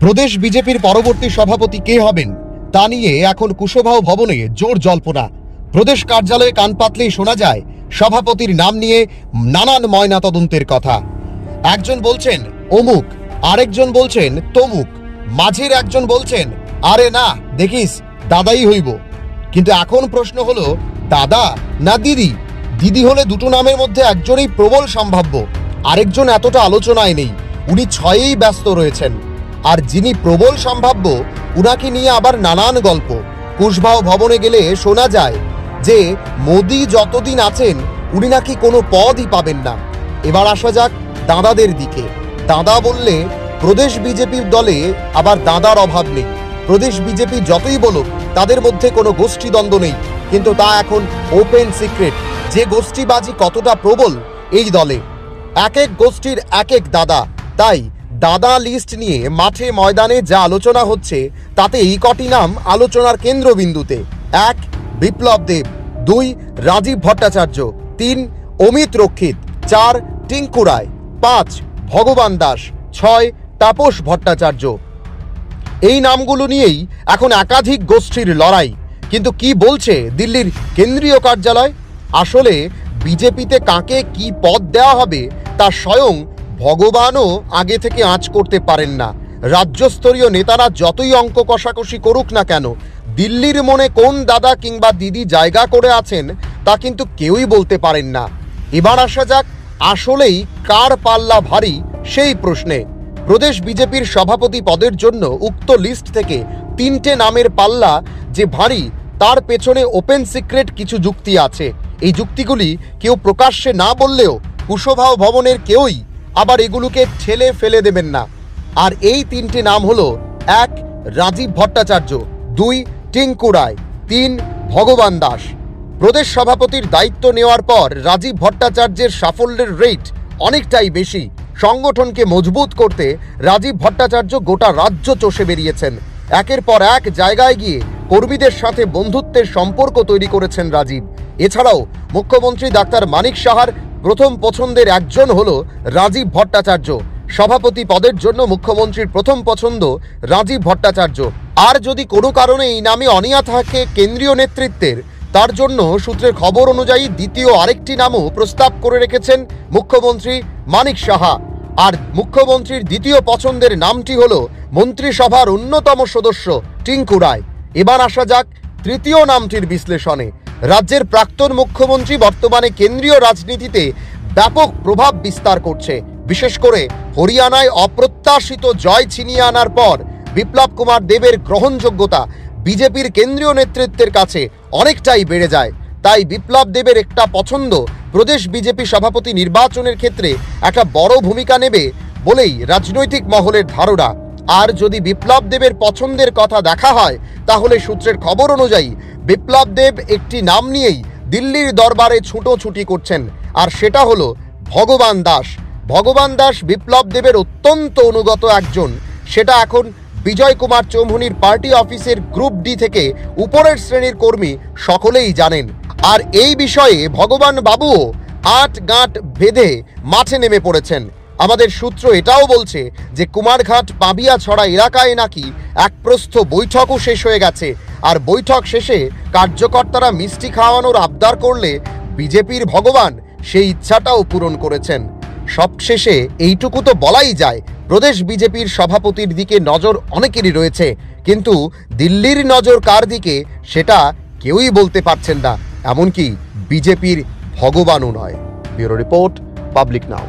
প্রদেশ বিজেপির পরবর্তী সভাপতি কে হবেন তা নিয়ে এখন কুশবাহ ভবনে জোর জল্পনা। প্রদেশ কার্যালয়ে কান পাতলেই শোনা যায় সভাপতির নাম নিয়ে নানান ময়নাতদন্তের কথা। একজন বলছেন অমুক, আরেকজন বলছেন তমুক, মাঝের একজন বলছেন আরে না দেখিস দাদাই হইব। কিন্তু এখন প্রশ্ন হলো দাদা না দিদি? দিদি হলে দুটো নামের মধ্যে একজনই প্রবল সম্ভাব্য, আরেকজন এতটা আলোচনায় নেই, উনি ছয়েই ব্যস্ত রয়েছেন। আর যিনি প্রবল সম্ভাব্য উনাকে নিয়ে আবার নানান গল্প। কুশবাহ ভবনে গেলে শোনা যায় যে মোদি যতদিন আছেন উনি নাকি কোনো পদই পাবেন না। এবার আসা যাক দাদাদের দিকে। দাদা বললে প্রদেশ বিজেপির দলে আবার দাদার অভাব নেই। প্রদেশ বিজেপি যতই বলুক তাদের মধ্যে কোনো গোষ্ঠীদ্বন্দ্ব নেই, কিন্তু তা এখন ওপেন সিক্রেট যে গোষ্ঠীবাজি কতটা প্রবল এই দলে। এক এক গোষ্ঠীর এক এক দাদা। তাই দাদা লিস্ট নিয়ে মাঠে ময়দানে যা আলোচনা হচ্ছে তাতে এই কটি নাম আলোচনার কেন্দ্রবিন্দুতে। 1 বিপ্লব দেব, 2 রাজীব ভট্টাচার্য, 3 অমিত রক্ষিত, 4 টিঙ্কু রায়, 5 ভগবান দাস, 6 তাপস ভট্টাচার্য। এই নামগুলো নিয়েই এখন একাধিক গোষ্ঠীর লড়াই। কিন্তু কি বলছে দিল্লির কেন্দ্রীয় কার্যালয়? আসলে বিজেপিতে কাকে কি পদ দেওয়া হবে তা স্বয়ং ভগবানও আগে থেকে আঁচ করতে পারেন না। রাজ্যস্তরীয় নেতারা যতই অঙ্ক কষাকষি করুক না কেন, দিল্লির মনে কোন দাদা কিংবা দিদি জায়গা করে আছেন তা কিন্তু কেউই বলতে পারেন না। এবার আসা যাক আসলেই কার পাল্লা ভারী সেই প্রশ্নে। প্রদেশ বিজেপির সভাপতি পদের জন্য উক্ত লিস্ট থেকে 3টে নামের পাল্লা যে ভারী তার পেছনে ওপেন সিক্রেট কিছু যুক্তি আছে। এই যুক্তিগুলি কেউ প্রকাশ্যে না বললেও কুশবাহ ভবনের কেউই আবার এগুলোকে ঠেলে ফেলে দেবেন না। আর এই 3টে নাম হলো 1 রাজীব ভট্টাচার্য, 2 টিঙ্কু রায়, 3 ভগবান দাস। প্রদেশ সভাপতির দায়িত্ব নেওয়ার পর রাজীব ভট্টাচার্যের সাফল্যের রেট অনেকটাই বেশি। সংগঠনকে মজবুত করতে রাজীব ভট্টাচার্য গোটা রাজ্য চষে বেরিয়েছেন। একের পর এক জায়গায় গিয়ে কর্মীদের সাথে বন্ধুত্বের সম্পর্ক তৈরি করেছেন রাজীব। এছাড়াও মুখ্যমন্ত্রী ডাক্তার মানিক সাহার প্রথম পছন্দের একজন হলো রাজীব ভট্টাচার্য। সভাপতি পদের জন্য মুখ্যমন্ত্রীর প্রথম পছন্দ রাজীব ভট্টাচার্য। আর যদি কোনো কারণে এই নামে অনীহা থাকে কেন্দ্রীয় নেতৃত্বের, তার জন্য সূত্রের খবর অনুযায়ী দ্বিতীয় আরেকটি নামও প্রস্তাব করে রেখেছেন মুখ্যমন্ত্রী মানিক সাহা। আর মুখ্যমন্ত্রীর দ্বিতীয় পছন্দের নামটি হলো মন্ত্রিসভার অন্যতম সদস্য টিঙ্কু রায়। এবার আসা যাক তৃতীয় নামটির বিশ্লেষণে। রাজ্যের প্রাক্তন মুখ্যমন্ত্রী বর্তমানে কেন্দ্রীয় রাজনীতিতে ব্যাপক প্রভাব বিস্তার করছে। বিশেষ করে হরিয়ানায় অপ্রত্যাশিত জয় ছিনিয়ে আনার পর বিপ্লব কুমার দেবের গ্রহণযোগ্যতা বিজেপির কেন্দ্রীয় নেতৃত্বের কাছে অনেকটাই বেড়ে যায়। তাই বিপ্লব দেবের একটা পছন্দ প্রদেশ বিজেপি সভাপতি নির্বাচনের ক্ষেত্রে একটা বড় ভূমিকা নেবে বলেই রাজনৈতিক মহলের ধারণা। আর যদি বিপ্লব দেবের পছন্দের কথা দেখা হয় তাহলে সূত্রের খবর অনুযায়ী বিপ্লব দেব একটি নাম নিয়েই দিল্লির দরবারে ছুটোছুটি করছেন, আর সেটা হলো ভগবান দাস। ভগবান দাস বিপ্লব দেবের অত্যন্ত অনুগত একজন, সেটা এখন বিজয় কুমার চৌমুহনির পার্টি অফিসের গ্রুপ ডি থেকে উপরের শ্রেণীর কর্মী সকলেই জানেন। আর এই বিষয়ে ভগবান বাবুও আট গাঁট বেঁধে মাঠে নেমে পড়েছেন। আমাদের সূত্র এটাও বলছে যে কুমারঘাট পাবিয়াছড়া এলাকায় নাকি এক প্রস্থ বৈঠকও শেষ হয়ে গেছে। আর বৈঠক শেষে কার্যকর্তারা মিষ্টি খাওয়ানোর আবদার করলে বিজেপির ভগবান সেই ইচ্ছাটাও পূরণ করেছেন। সবশেষে এইটুকু তো বলাই যায়, প্রদেশ বিজেপির সভাপতির দিকে নজর অনেকেরই রয়েছে, কিন্তু দিল্লির নজর কার দিকে সেটা কেউই বলতে পারছেন না, এমনকি বিজেপির ভগবানও নয়। ব্যুরো রিপোর্ট, পাবলিক নাও।